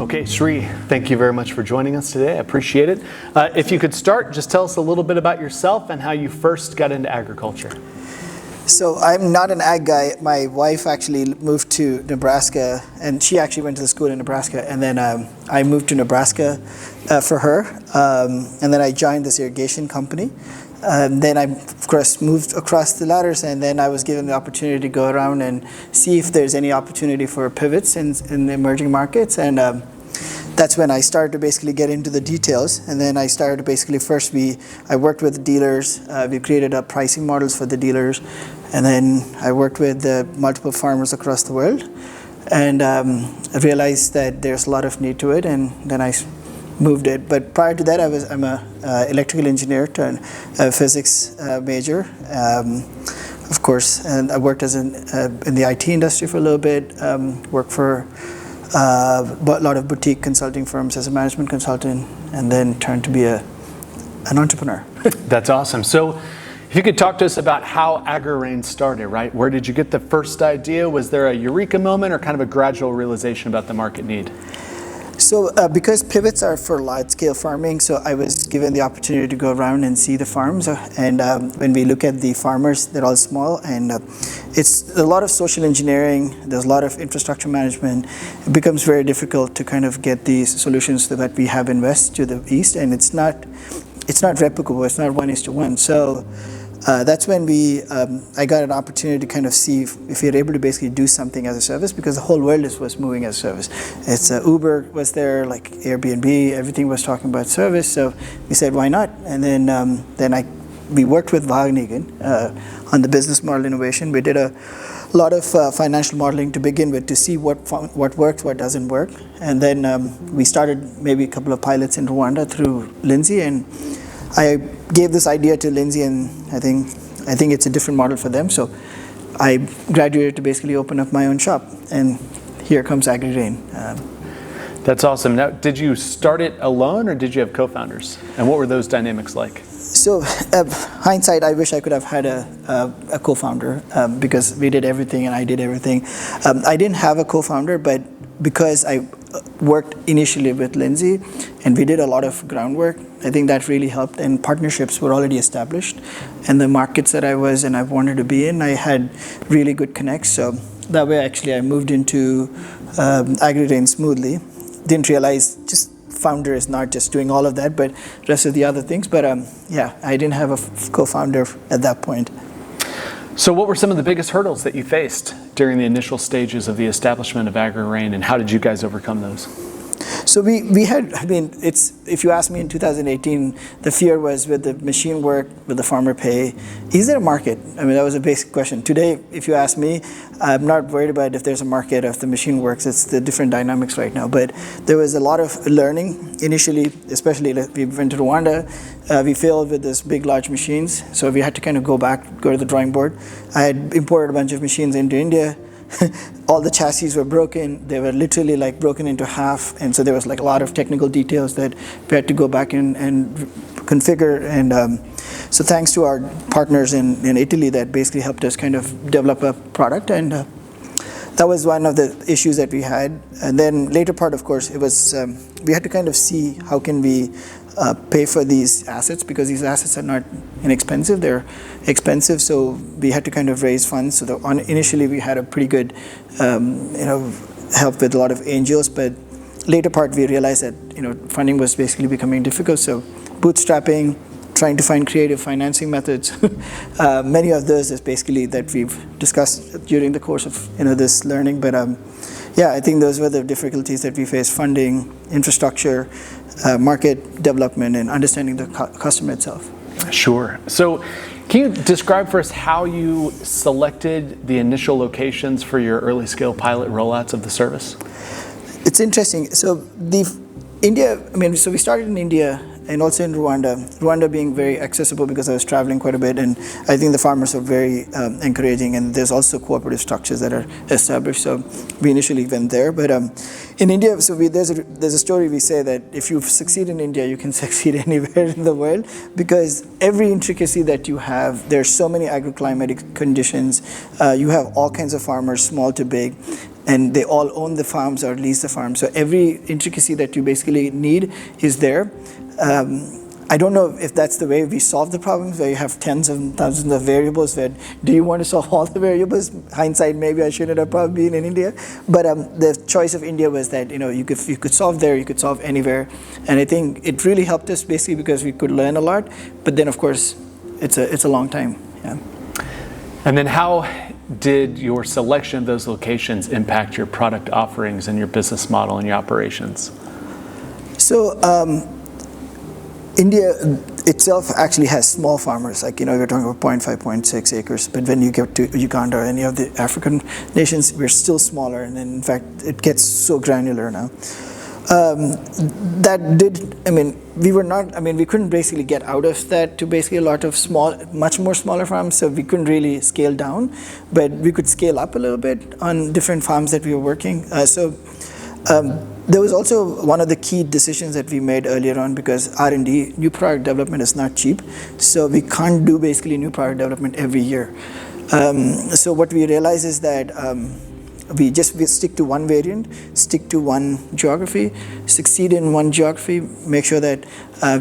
Okay, Sri, thank you very much for joining us today. I appreciate it. If you could start, just tell us a little bit about yourself and how you first got into agriculture. So I'm not an ag guy. My wife actually moved to Nebraska, and she actually went to the school in Nebraska, and then I moved to Nebraska for her, and then I joined this irrigation company. Then I, of course, moved across the ladders, and then I was given the opportunity to go around and see if there's any opportunity for pivots in the emerging markets, and that's when I started to basically get into the details. And then I started to basically I worked with dealers. We created pricing models for the dealers, and then I worked with multiple farmers across the world, and I realized that there's a lot of need to it, and then I moved it. But prior to that, I'm a electrical engineer turned physics major, of course, and I worked in the IT industry for a little bit. Worked for a lot of boutique consulting firms as a management consultant, and then turned to be an entrepreneur. That's awesome. So if you could talk to us about how Agrirain started, right? Where did you get the first idea? Was there a eureka moment or kind of a gradual realization about the market need? So because pivots are for large-scale farming, so I was given the opportunity to go around and see the farms. And when we look at the farmers, they're all small, and it's a lot of social engineering. There's a lot of infrastructure management. It becomes very difficult to kind of get these solutions that we have in West to the East, and it's not replicable. It's not 1:1. So that's when I got an opportunity to kind of see if we are able to basically do something as a service, because the whole world was moving as a service. It's Uber was there, like Airbnb, everything was talking about service. So we said, why not? And then we worked with Wageningen on the business model innovation. We did a lot of financial modeling to begin with to see what works, what doesn't work. And then we started maybe a couple of pilots in Rwanda through Lindsay, and I gave this idea to Lindsay, and I think it's a different model for them. So I graduated to basically open up my own shop, and here comes Agrirain. That's awesome. Now, did you start it alone, or did you have co-founders? And what were those dynamics like? So hindsight, I wish I could have had a co-founder because we did everything and I did everything. I didn't have a co-founder, but because I worked initially with Lindsay and we did a lot of groundwork, I think that really helped, and partnerships were already established, and the markets that I wanted to be in, I had really good connects. So that way actually I moved into Agrirain smoothly. Didn't realize just founder is not just doing all of that, but rest of the other things. But yeah, I didn't have a co-founder at that point. So what were some of the biggest hurdles that you faced during the initial stages of the establishment of Agrirain, and how did you guys overcome those? So we had, if you ask me in 2018, the fear was, with the machine work, with the farmer pay, is there a market? I mean, that was a basic question. Today, if you ask me, I'm not worried about if there's a market, if the machine works. It's the different dynamics right now. But there was a lot of learning initially, especially we went to Rwanda. We failed with this large machines. So we had to kind of go to the drawing board. I had imported a bunch of machines into India. All the chassis were broken. They were literally like broken into half, and so there was like a lot of technical details that we had to go back and configure. And so thanks to our partners in Italy that basically helped us kind of develop a product, and that was one of the issues that we had. And then later part, of course, it was we had to kind of see how can we pay for these assets, because these assets are not inexpensive, they're expensive. So we had to kind of raise funds. So initially we had a pretty good help with a lot of angels, but later part we realized that funding was basically becoming difficult. So bootstrapping, trying to find creative financing methods. Many of those is basically that we've discussed during the course of this learning. But yeah, I think those were the difficulties that we faced: funding, infrastructure, market development, and understanding the customer itself. Sure. So can you describe for us how you selected the initial locations for your early scale pilot rollouts of the service? It's interesting. So so we started in India and also in Rwanda. Rwanda being very accessible because I was traveling quite a bit, and I think the farmers are very encouraging, and there's also cooperative structures that are established. So we initially went there, but in India, so there's a story we say that if you succeed in India, you can succeed anywhere in the world, because every intricacy that you have, there's so many agroclimatic conditions. You have all kinds of farmers, small to big, and they all own the farms or lease the farms. So every intricacy that you basically need is there. I don't know if that's the way we solve the problems, where you have tens of thousands of variables. Where do you want to solve all the variables? Hindsight, maybe I shouldn't have probably been in India. But the choice of India was that you could solve there, you could solve anywhere, and I think it really helped us basically because we could learn a lot. But then of course, it's a long time. Yeah. And then how did your selection of those locations impact your product offerings and your business model and your operations? So India itself actually has small farmers, like, we're talking about 0.5, 0.6 acres, but when you get to Uganda or any of the African nations, we're still smaller, and in fact, it gets so granular now. We couldn't basically get out of that to basically a lot of much more smaller farms, so we couldn't really scale down, but we could scale up a little bit on different farms that we were working. There was also one of the key decisions that we made earlier on, because R&D, new product development, is not cheap, so we can't do basically new product development every year. So what we realized is that we stick to one variant, stick to one geography, succeed in one geography, make sure that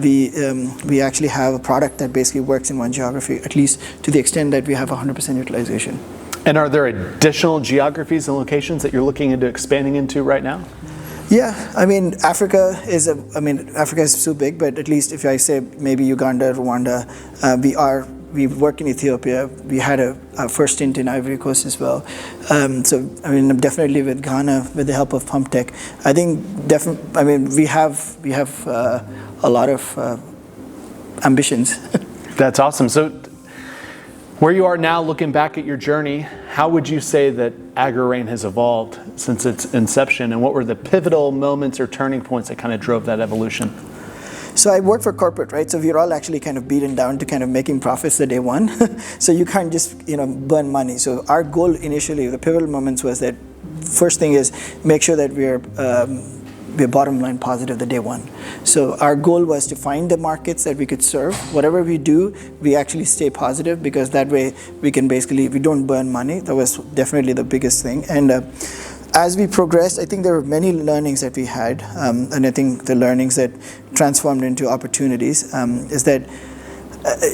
we actually have a product that basically works in one geography, at least to the extent that we have 100% utilization. And are there additional geographies and locations that you're looking into expanding into right now? Yeah, Africa is so big, but at least if I say maybe Uganda, Rwanda, we work in Ethiopia. We had a first stint in Ivory Coast as well. Definitely with Ghana, with the help of Pump Tech, I think we have a lot of ambitions. That's awesome. So where you are now, looking back at your journey, how would you say that Agrirain has evolved since its inception, and what were the pivotal moments or turning points that kind of drove that evolution? So I work for corporate, right? So we're all actually kind of beaten down to kind of making profits the day one. So you can't just burn money. So our goal initially, the pivotal moments, was that first thing is make sure that we're bottom line positive the day one. So our goal was to find the markets that we could serve. Whatever we do, we actually stay positive, because that way we don't burn money. That was definitely the biggest thing. And as we progressed, I think there were many learnings that we had, and I think the learnings that transformed into opportunities is that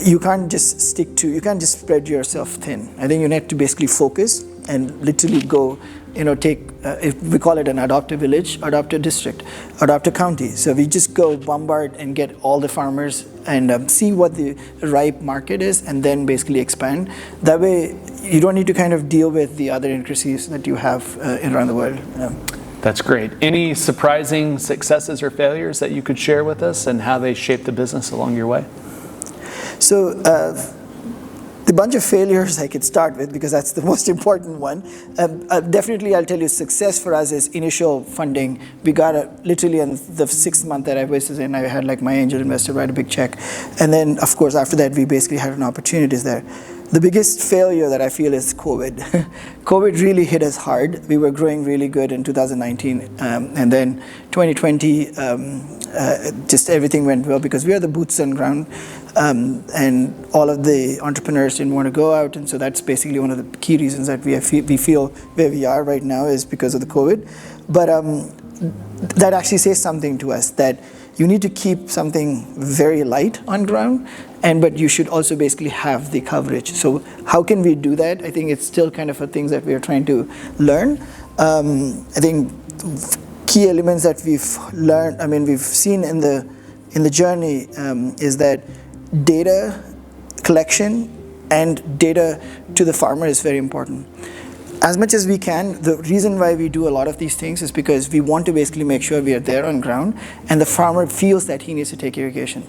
you can't just spread yourself thin. I think you need to basically focus and literally go, if we call it an adopt a village, adopt a district, adopt a county. So we just go bombard and get all the farmers and see what the ripe market is, and then basically expand. That way, you don't need to kind of deal with the other intricacies that you have around the world. Yeah. That's great. Any surprising successes or failures that you could share with us, and how they shaped the business along your way? So the bunch of failures I could start with, because that's the most important one. Definitely, I'll tell you, success for us is initial funding. We got literally in the 6th month that I was in, I had my angel investor write a big check. And then, of course, after that, we basically had an opportunities there. The biggest failure that I feel is COVID. COVID really hit us hard. We were growing really good in 2019. And then 2020, just everything went well, because we are the boots on ground. And all of the entrepreneurs didn't want to go out. And so that's basically one of the key reasons that we feel where we are right now is because of the COVID. But that actually says something to us, that you need to keep something very light on ground, but you should also basically have the coverage. So how can we do that? I think it's still kind of a thing that we are trying to learn. I think key elements that we've learned, we've seen in the journey is that data collection and data to the farmer is very important. As much as we can, the reason why we do a lot of these things is because we want to basically make sure we are there on ground and the farmer feels that he needs to take irrigation.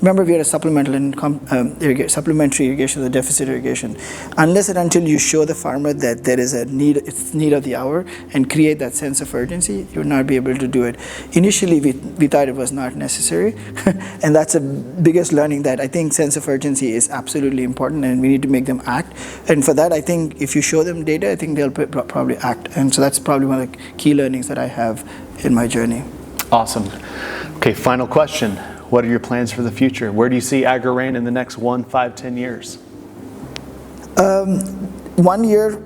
remember we are a supplemental and supplementary irrigation, the deficit irrigation. Unless and until you show the farmer that there is a need, it's need of the hour, and create that sense of urgency, you will not be able to do it. Initially, we thought it was not necessary, and that's the biggest learning, that I think sense of urgency is absolutely important, and we need to make them act. And for that, I think if you show them data, I think they'll probably act. And so that's probably one of the key learnings that I have in my journey. Awesome. Okay, final question. What are your plans for the future? Where do you see Agrirain in the next 1, 5, 10 years? 1 year,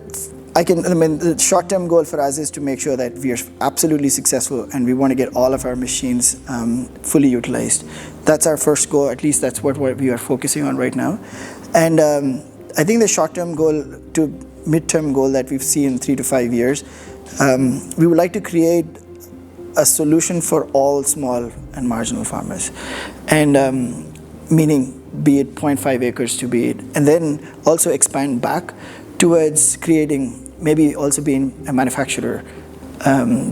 the short-term goal for us is to make sure that we are absolutely successful, and we want to get all of our machines fully utilized. That's our first goal. At least that's what we are focusing on right now. And I think the short-term goal to mid-term goal that we've seen in 3 to 5 years, we would like to create a solution for all small and marginal farmers, and meaning be it 0.5 acres to be it, and then also expand back towards creating, maybe also being a manufacturer,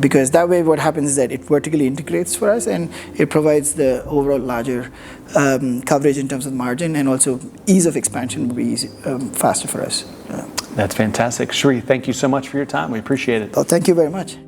because that way what happens is that it vertically integrates for us, and it provides the overall larger coverage in terms of margin, and also ease of expansion will be easy, faster for us. That's fantastic. Shri, thank you so much for your time. We appreciate it. Oh, thank you very much.